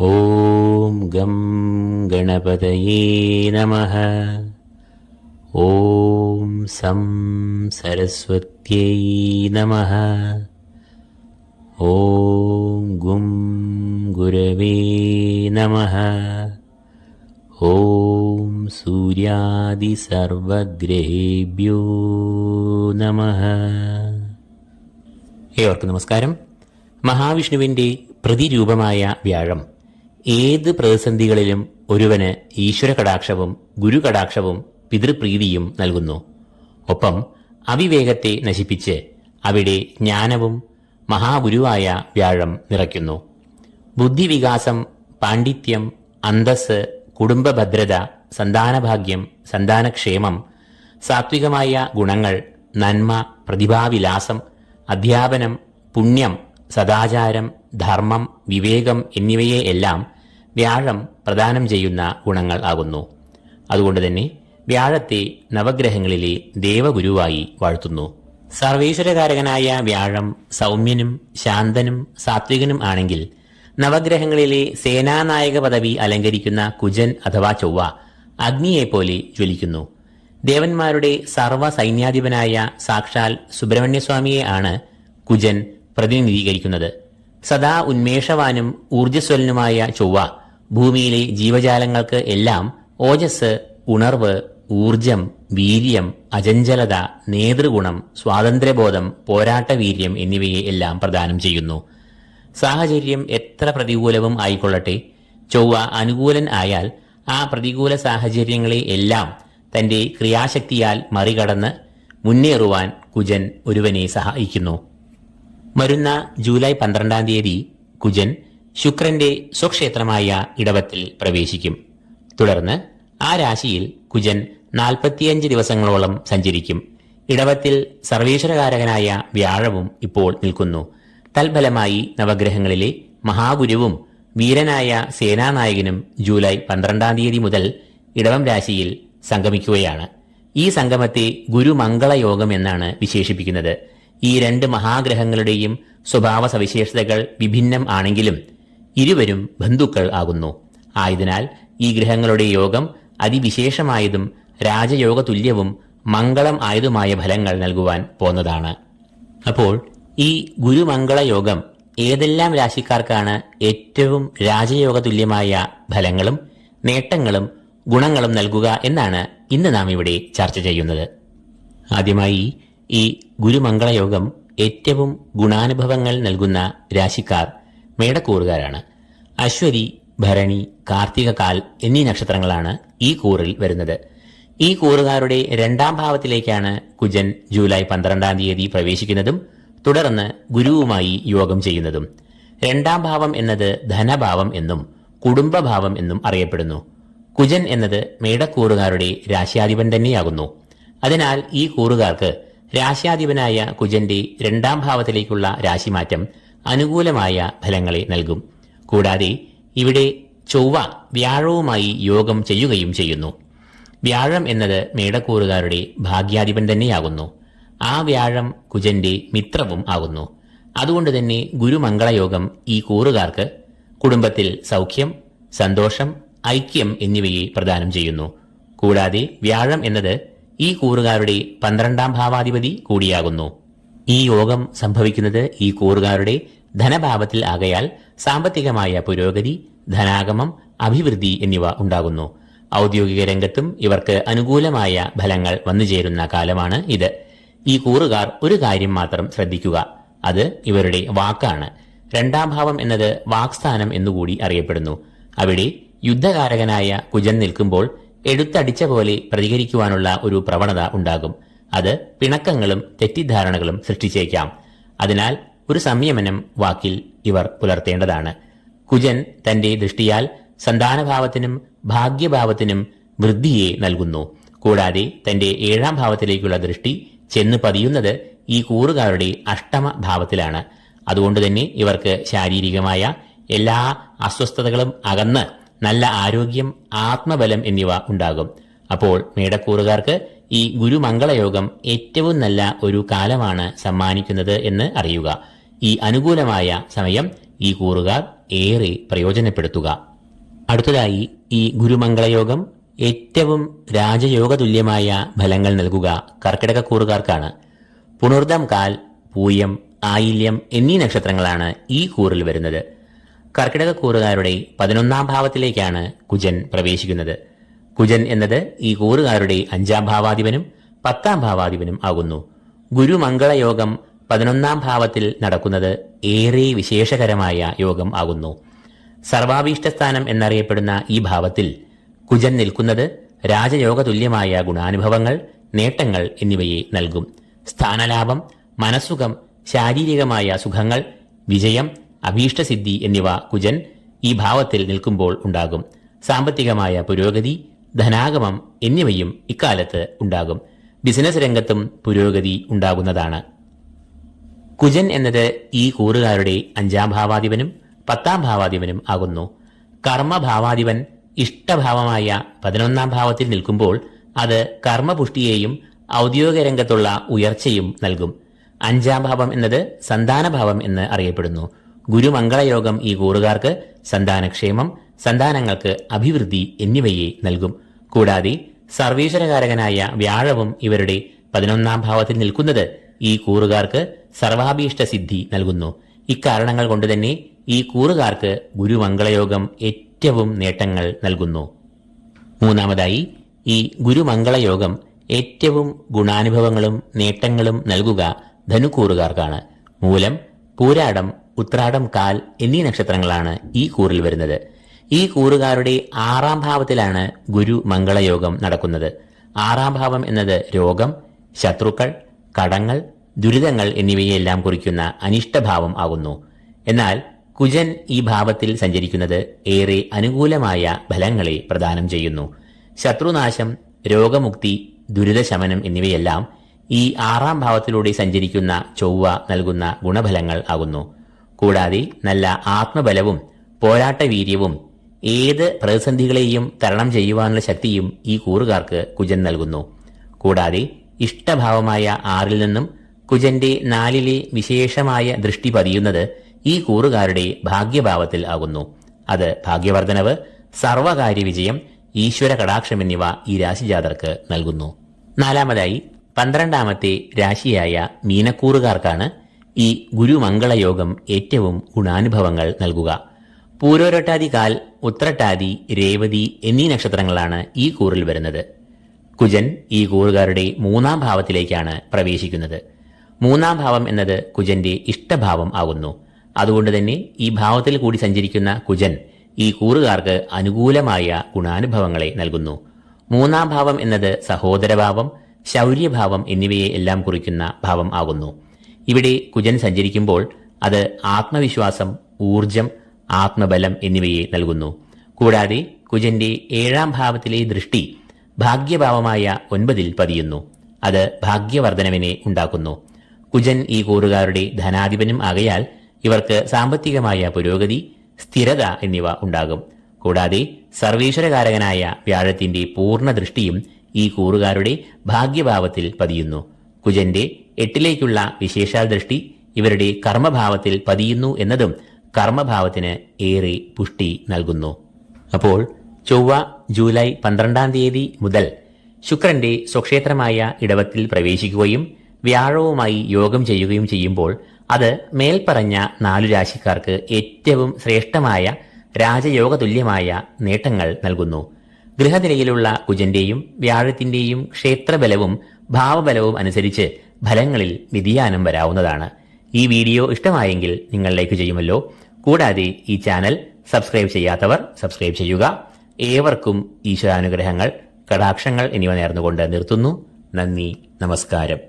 ഓം gum ഗണപതയേ നമഃ. ഓം some സരസ്വത്യൈ നമഃ. ഓം ഗും ഗുരവേ നമഃ. ഓം സൂര്യാദി സർവഗ്രഹേഭ്യോ നമഃ. ഏവർക്കും നമസ്കാരം. മഹാവിഷ്ണുവിന്റെ പ്രതിരൂപമായ വ്യാഴം ഏത് പ്രതിസന്ധികളിലും ഒരുവന് ഈശ്വര കടാക്ഷവും ഗുരു കടാക്ഷവും പിതൃപ്രീതിയും നൽകുന്നു. ഒപ്പം അവിവേകത്തെ നശിപ്പിച്ച് അവിടെ ജ്ഞാനവും മഹാഗുരുവായ വ്യാഴം നിറയ്ക്കുന്നു. ബുദ്ധിവികാസം, പാണ്ഡിത്യം, അന്തസ്സ്, കുടുംബഭദ്രത, സന്താനഭാഗ്യം, സന്താനക്ഷേമം, സാത്വികമായ ഗുണങ്ങൾ, നന്മ, പ്രതിഭാവിലാസം, അധ്യാപനം, പുണ്യം, സദാചാരം, ധർമ്മം, വിവേകം എന്നിവയെ എല്ലാം വ്യാഴം പ്രദാനം ചെയ്യുന്ന ഗുണങ്ങൾ ആകുന്നു. അതുകൊണ്ട് തന്നെ വ്യാഴത്തെ നവഗ്രഹങ്ങളിലെ ദേവഗുരുവായി വാഴ്ത്തുന്നു. സർവേശ്വരകാരകനായ വ്യാഴം സൗമ്യനും ശാന്തനും സാത്വികനും ആണെങ്കിൽ നവഗ്രഹങ്ങളിലെ സേനാനായക പദവി അലങ്കരിക്കുന്ന കുജൻ അഥവാ ചൊവ്വ അഗ്നിയെപ്പോലെ ജ്വലിക്കുന്നു. ദേവന്മാരുടെ സർവ്വ സൈന്യാധിപനായ സാക്ഷാൽ സുബ്രഹ്മണ്യസ്വാമിയെ ആണ് കുജൻ പ്രതിനിധീകരിക്കുന്നത്. സദാ ഉന്മേഷവാനും ഊർജ്ജസ്വലനുമായ ചൊവ്വ ഭൂമിയിലെ ജീവജാലങ്ങൾക്ക് എല്ലാം ഓജസ്, ഉണർവ്, ഊർജം, വീര്യം, അചഞ്ചലത, നേതൃഗുണം, സ്വാതന്ത്ര്യബോധം, പോരാട്ടവീര്യം എന്നിവയെ എല്ലാം പ്രദാനം ചെയ്യുന്നു. സാഹചര്യം എത്ര പ്രതികൂലവും ആയിക്കൊള്ളട്ടെ, ചൊവ്വ അനുകൂലൻ ആയാൽ ആ പ്രതികൂല സാഹചര്യങ്ങളെ എല്ലാം തന്റെ ക്രിയാശക്തിയാൽ മറികടന്ന് മുന്നേറുവാൻ കുജൻ ഒരുവനെ സഹായിക്കുന്നു. വരുന്ന ജൂലൈ 12-ാം തീയതി കുജൻ ശുക്രന്റെ സ്വക്ഷേത്രമായ ഇടവത്തിൽ പ്രവേശിക്കും. തുടർന്ന് ആ രാശിയിൽ കുജൻ 45 ദിവസങ്ങളോളം സഞ്ചരിക്കും. ഇടവത്തിൽ സർവേശ്വരകാരകനായ വ്യാഴവും ഇപ്പോൾ നിൽക്കുന്നു. തൽഫലമായി നവഗ്രഹങ്ങളിലെ മഹാഗുരുവും വീരനായ സേനാനായകനും ജൂലൈ 12-ാം തീയതി മുതൽ ഇടവം രാശിയിൽ സംഗമിക്കുകയാണ്. ഈ സംഗമത്തെ ഗുരുമംഗളയോഗം എന്നാണ് വിശേഷിപ്പിക്കുന്നത്. ഈ രണ്ട് മഹാഗ്രഹങ്ങളുടെയും സ്വഭാവ സവിശേഷതകൾ വിഭിന്നം ആണെങ്കിലും ഇരുവരും ബന്ധുക്കൾ ആകുന്നു. ആയതിനാൽ ഈ ഗ്രഹങ്ങളുടെ യോഗം അതിവിശേഷമായതും രാജയോഗ തുല്യവും മംഗളം ആയതുമായ ഫലങ്ങൾ നൽകുവാൻ പോന്നതാണ്. അപ്പോൾ ഈ ഗുരുമംഗളയോഗം ഏതെല്ലാം രാശിക്കാർക്കാണ് ഏറ്റവും രാജയോഗ തുല്യമായ ഫലങ്ങളും നേട്ടങ്ങളും ഗുണങ്ങളും നൽകുക എന്നാണ് ഇന്ന് നാം ഇവിടെ ചർച്ച ചെയ്യുന്നത്. ആദ്യമായി ഈ ഗുരുമംഗളയോഗം ഏറ്റവും ഗുണാനുഭവങ്ങൾ നൽകുന്ന രാശിക്കാർ മേടക്കൂറുകാരാണ്. അശ്വതി, ഭരണി, കാർത്തിക കാൽ എന്നീ നക്ഷത്രങ്ങളാണ് ഈ കൂറിൽ വരുന്നത്. ഈ കൂറുകാരുടെ 2-ാം ഭാവത്തിലേക്കാണ് കുജൻ ജൂലൈ 12-ാം തീയതി പ്രവേശിക്കുന്നതും തുടർന്ന് ഗുരുവുമായി യോഗം ചെയ്യുന്നതും. 2-ാം ഭാവം എന്നത് ധനഭാവം എന്നും കുടുംബഭാവം എന്നും അറിയപ്പെടുന്നു. കുജൻ എന്നത് മേടക്കൂറുകാരുടെ രാശ്യാധിപൻ തന്നെയാകുന്നു. അതിനാൽ ഈ കൂറുകാർക്ക് രാശ്യാധിപനായ കുജന്റെ 2-ാം ഭാവത്തിലേക്കുള്ള രാശിമാറ്റം അനുകൂലമായ ഫലങ്ങളെ നൽകും. കൂടാതെ ഇവിടെ ചൊവ്വ വ്യാഴവുമായി യോഗം ചെയ്യുകയും ചെയ്യുന്നു. വ്യാഴം എന്നത് മേടക്കൂറുകാരുടെ ഭാഗ്യാധിപൻ തന്നെയാകുന്നു. ആ വ്യാഴം കുജന്റെ മിത്രവും ആകുന്നു. അതുകൊണ്ട് തന്നെ ഗുരുമംഗളയോഗം ഈ കൂറുകാർക്ക് കുടുംബത്തിൽ സൗഖ്യം, സന്തോഷം, ഐക്യം എന്നിവയെ പ്രദാനം ചെയ്യുന്നു. കൂടാതെ വ്യാഴം എന്നത് ഈ കൂറുകാരുടെ 12-ാം ഭാവാധിപതി കൂടിയാകുന്നു. ഈ യോഗം സംഭവിക്കുന്നത് ഈ കൂറുകാരുടെ ധനഭാവത്തിൽ ആകയാൽ സാമ്പത്തികമായ പുരോഗതി, ധനാഗമം, അഭിവൃദ്ധി എന്നിവ ഉണ്ടാകുന്നു. ഔദ്യോഗിക രംഗത്തും ഇവർക്ക് അനുകൂലമായ ഫലങ്ങൾ വന്നുചേരുന്ന കാലമാണ് ഇത്. ഈ കൂറുകാർ ഒരു കാര്യം മാത്രം ശ്രദ്ധിക്കുക, അത് ഇവരുടെ വാക്കാണ്. 2-ാം ഭാവം എന്നത് വാക്സ്ഥാനം എന്നുകൂടി അറിയപ്പെടുന്നു. അവിടെ യുദ്ധകാരകനായ കുജൻ നിൽക്കുമ്പോൾ എടുത്തടിച്ച പോലെ പ്രതികരിക്കുവാനുള്ള ഒരു പ്രവണത ഉണ്ടാകും. അത് പിണക്കങ്ങളും തെറ്റിദ്ധാരണകളും സൃഷ്ടിച്ചേക്കാം. അതിനാൽ ഒരു സംയമനം വാക്കിൽ ഇവർ പുലർത്തേണ്ടതാണ്. കുജൻ തന്റെ ദൃഷ്ടിയാൽ സന്താനഭാവത്തിനും ഭാഗ്യഭാവത്തിനും വൃദ്ധിയെ നൽകുന്നു. കൂടാതെ തന്റെ 7-ാം ഭാവത്തിലേക്കുള്ള ദൃഷ്ടി ചെന്ന് പതിയുന്നത് ഈ കൂറുകാരുടെ അഷ്ടമ ഭാവത്തിലാണ്. അതുകൊണ്ടുതന്നെ ഇവർക്ക് ശാരീരികമായ എല്ലാ അസ്വസ്ഥതകളും അകന്ന് നല്ല ആരോഗ്യം, ആത്മബലം എന്നിവ ഉണ്ടാകും. അപ്പോൾ മേടക്കൂറുകാർക്ക് ഈ ഗുരുമംഗളയോഗം ഏറ്റവും നല്ല ഒരു കാലമാണ് സമ്മാനിക്കുന്നത് എന്ന് അറിയുക. ഈ അനുകൂലമായ സമയം ഈ കൂറുകാർ ഏറെ പ്രയോജനപ്പെടുത്തുക. അടുത്തതായി ഈ ഗുരുമംഗളയോഗം ഏറ്റവും രാജയോഗ തുല്യമായ ഫലങ്ങൾ നൽകുക കർക്കിടകക്കൂറുകാർക്കാണ്. പുണർദം കാൽ, പൂയം, ആയില്യം എന്നീ നക്ഷത്രങ്ങളാണ് ഈ കൂറിൽ വരുന്നത്. കർക്കിടകക്കൂറുകാരുടെ 11ാം ഭാവത്തിലേക്കാണ് കുജൻ പ്രവേശിക്കുന്നത്. കുജൻ എന്നത് ഈ കൂറുകാരുടെ 5ാം ഭാവാധിപനും 10ാം ഭാവാധിപനും ആകുന്നു. ഗുരുമംഗളയോഗം 11ാം ഭാവത്തിൽ നടക്കുന്നത് ഏറെ വിശേഷകരമായ യോഗം ആകുന്നു. സർവാഭീഷ്ടസ്ഥാനം എന്നറിയപ്പെടുന്ന ഈ ഭാവത്തിൽ കുജൻ നിൽക്കുന്നത് രാജയോഗ തുല്യമായ ഗുണാനുഭവങ്ങൾ, നേട്ടങ്ങൾ എന്നിവയെ നൽകും. സ്ഥാനലാഭം, മനസ്സുഖം, ശാരീരികമായ സുഖങ്ങൾ, വിജയം, അഭീഷ്ടസിദ്ധി എന്നിവ കുജൻ ഈ ഭാവത്തിൽ നിൽക്കുമ്പോൾ ഉണ്ടാകും. സാമ്പത്തികമായ പുരോഗതി, ധനാഗമം എന്നിവയും ഇക്കാലത്ത് ഉണ്ടാകും. ബിസിനസ് രംഗത്തും പുരോഗതി ഉണ്ടാകുന്നതാണ്. കുജൻ എന്നത് ഈ കൂറുകാരുടെ 5ാം ഭാവാധിപനും 10ാം ഭാവാധിപനും ആകുന്നു. കർമ്മഭാവാധിപൻ ഇഷ്ടഭാവമായ 11ാം ഭാവത്തിൽ നിൽക്കുമ്പോൾ അത് കർമ്മപുഷ്ടിയെയും ഔദ്യോഗിക രംഗത്തുള്ള ഉയർച്ചയും നൽകും. 5ാം ഭാവം എന്നത് സന്താനഭാവം എന്ന് അറിയപ്പെടുന്നു. ഗുരുമംഗളയോഗം ഈ കൂറുകാർക്ക് സന്താനക്ഷേമം, സന്താനങ്ങൾക്ക് അഭിവൃദ്ധി എന്നിവയെ നൽകും. കൂടാതെ സർവീശ്വരകാരകനായ വ്യാഴവും ഇവരുടെ 11ാം ഭാവത്തിൽ നിൽക്കുന്നത് ഈ കൂറുകാർക്ക് സർവാഭീഷ്ട സിദ്ധി നൽകുന്നു. ഇക്കാരണങ്ങൾ കൊണ്ടുതന്നെ ഈ കൂറുകാർക്ക് ഗുരുമംഗളയോഗം ഏറ്റവും നേട്ടങ്ങൾ നൽകുന്നു. മൂന്നാമതായി ഈ ഗുരുമംഗളയോഗം ഏറ്റവും ഗുണാനുഭവങ്ങളും നേട്ടങ്ങളും നൽകുക ധനുക്കൂറുകാർക്കാണ്. മൂലം, പൂരാടം, ഉത്രാടം കാൽ എന്നീ നക്ഷത്രങ്ങളാണ് ഈ കൂറിൽ വരുന്നത്. ഈ കൂറുകാരുടെ 6ാം ഭാവത്തിലാണ് ഗുരുമംഗളയോഗം നടക്കുന്നത്. 6ാം ഭാവം എന്നത് രോഗം, ശത്രുക്കൾ, കടങ്ങൾ, ദുരിതങ്ങൾ എന്നിവയെല്ലാം കുറിക്കുന്ന അനിഷ്ടഭാവം ആകുന്നു. എന്നാൽ കുജൻ ഈ ഭാവത്തിൽ സഞ്ചരിക്കുന്നത് ഏറെ അനുകൂലമായ ഫലങ്ങളെ പ്രദാനം ചെയ്യുന്നു. ശത്രുനാശം, രോഗമുക്തി, ദുരിതശമനം എന്നിവയെല്ലാം ഈ 6ാം ഭാവത്തിലൂടെ സഞ്ചരിക്കുന്ന ചൊവ്വ നൽകുന്ന ഗുണഫലങ്ങൾ ആകുന്നു. കൂടാതെ നല്ല ആത്മബലവും പോരാട്ടവീര്യവും ഏത് പ്രതിസന്ധികളെയും തരണം ചെയ്യുവാനുള്ള ശക്തിയും ഈ കൂറുകാർക്ക് കുജൻ നൽകുന്നു. കൂടാതെ ഇഷ്ടഭാവമായ 6ൽ നിന്നും കുജന്റെ 4ലെ വിശേഷമായ ദൃഷ്ടി പതിയുന്നത് ഈ കൂറുകാരുടെ ഭാഗ്യഭാവത്തിൽ ആകുന്നു. അത് ഭാഗ്യവർദ്ധനവ്, സർവകാര്യ വിജയം, ഈശ്വര കടാക്ഷം എന്നിവ ഈ രാശിജാതർക്ക് നൽകുന്നു. നാലാമതായി 12ാമത്തെ രാശിയായ മീനക്കൂറുകാർക്കാണ് ഈ ഗുരുമംഗളയോഗം ഏറ്റവും ഗുണാനുഭവങ്ങൾ നൽകുക. പൂരോരട്ടാതി കാൽ, ഉത്രട്ടാതി, രേവതി എന്നീ നക്ഷത്രങ്ങളാണ് ഈ കൂറിൽ വരുന്നത്. കുജൻ ഈ കൂറുകാരുടെ 3ാം ഭാവത്തിലേക്കാണ് പ്രവേശിക്കുന്നത്. 3ാം ഭാവം എന്നത് കുജന്റെ ഇഷ്ടഭാവം ആകുന്നു. അതുകൊണ്ട് തന്നെ ഈ ഭാവത്തിൽ കൂടി സഞ്ചരിക്കുന്ന കുജൻ ഈ കൂറുകാർക്ക് അനുകൂലമായ ഗുണാനുഭവങ്ങളെ നൽകുന്നു. 3ാം ഭാവം എന്നത് സഹോദരഭാവം, ശൗര്യഭാവം എന്നിവയെ എല്ലാം കുറിക്കുന്ന ഭാവം ആകുന്നു. ഇവിടെ കുജൻ സഞ്ചരിക്കുമ്പോൾ അത് ആത്മവിശ്വാസം, ഊർജം, ആത്മബലം എന്നിവയെ നൽകുന്നു. കൂടാതെ കുജന്റെ 7ാം ഭാവത്തിലെ ദൃഷ്ടി ഭാഗ്യഭാവമായ 9ൽ പതിയുന്നു. അത് ഭാഗ്യവർദ്ധനവിനെ ഉണ്ടാക്കുന്നു. കുജൻ ഈ കൂറുകാരുടെ ധനാധിപനും ആകയാൽ ഇവർക്ക് സാമ്പത്തികമായ പുരോഗതി, സ്ഥിരത എന്നിവ ഉണ്ടാകും. കൂടാതെ സർവീശ്വരകാരകനായ വ്യാഴത്തിന്റെ പൂർണ്ണ ദൃഷ്ടിയും ഈ കൂറുകാരുടെ ഭാഗ്യഭാവത്തിൽ പതിയുന്നു. കുജന്റെ 8ലേക്കുള്ള വിശേഷാൽ ദൃഷ്ടി ഇവരുടെ കർമ്മഭാവത്തിൽ പതിയുന്നു എന്നതും കർമ്മഭാവത്തിന് ഏറെ പുഷ്ടി നൽകുന്നു. അപ്പോൾ ചൊവ്വ ജൂലൈ 12ാം തീയതി മുതൽ ശുക്രന്റെ സ്വക്ഷേത്രമായ ഇടവത്തിൽ പ്രവേശിക്കുകയും വ്യാഴവുമായി യോഗം ചെയ്യുകയും ചെയ്യുമ്പോൾ അത് മേൽപ്പറഞ്ഞ 4 രാശിക്കാർക്ക് ഏറ്റവും ശ്രേഷ്ഠമായ രാജയോഗ തുല്യമായ നേട്ടങ്ങൾ നൽകുന്നു. ഗൃഹനിലയിലുള്ള കുജന്റെയും വ്യാഴത്തിന്റെയും ക്ഷേത്രബലവും ഭാവബലവും അനുസരിച്ച് ഫലങ്ങളിൽ വ്യതിയാനം വരാവുന്നതാണ്. ഈ വീഡിയോ ഇഷ്ടമായെങ്കിൽ നിങ്ങൾ ലൈക്ക് ചെയ്യുമല്ലോ. കൂടാതെ ഈ ചാനൽ സബ്സ്ക്രൈബ് ചെയ്യാത്തവർ സബ്സ്ക്രൈബ് ചെയ്യുക. ഏവർക്കും ഈശ്വരാനുഗ്രഹങ്ങൾ, കടാക്ഷങ്ങൾ എന്നിവ നേർന്നുകൊണ്ട് നിർത്തുന്നു. നന്ദി, നമസ്കാരം.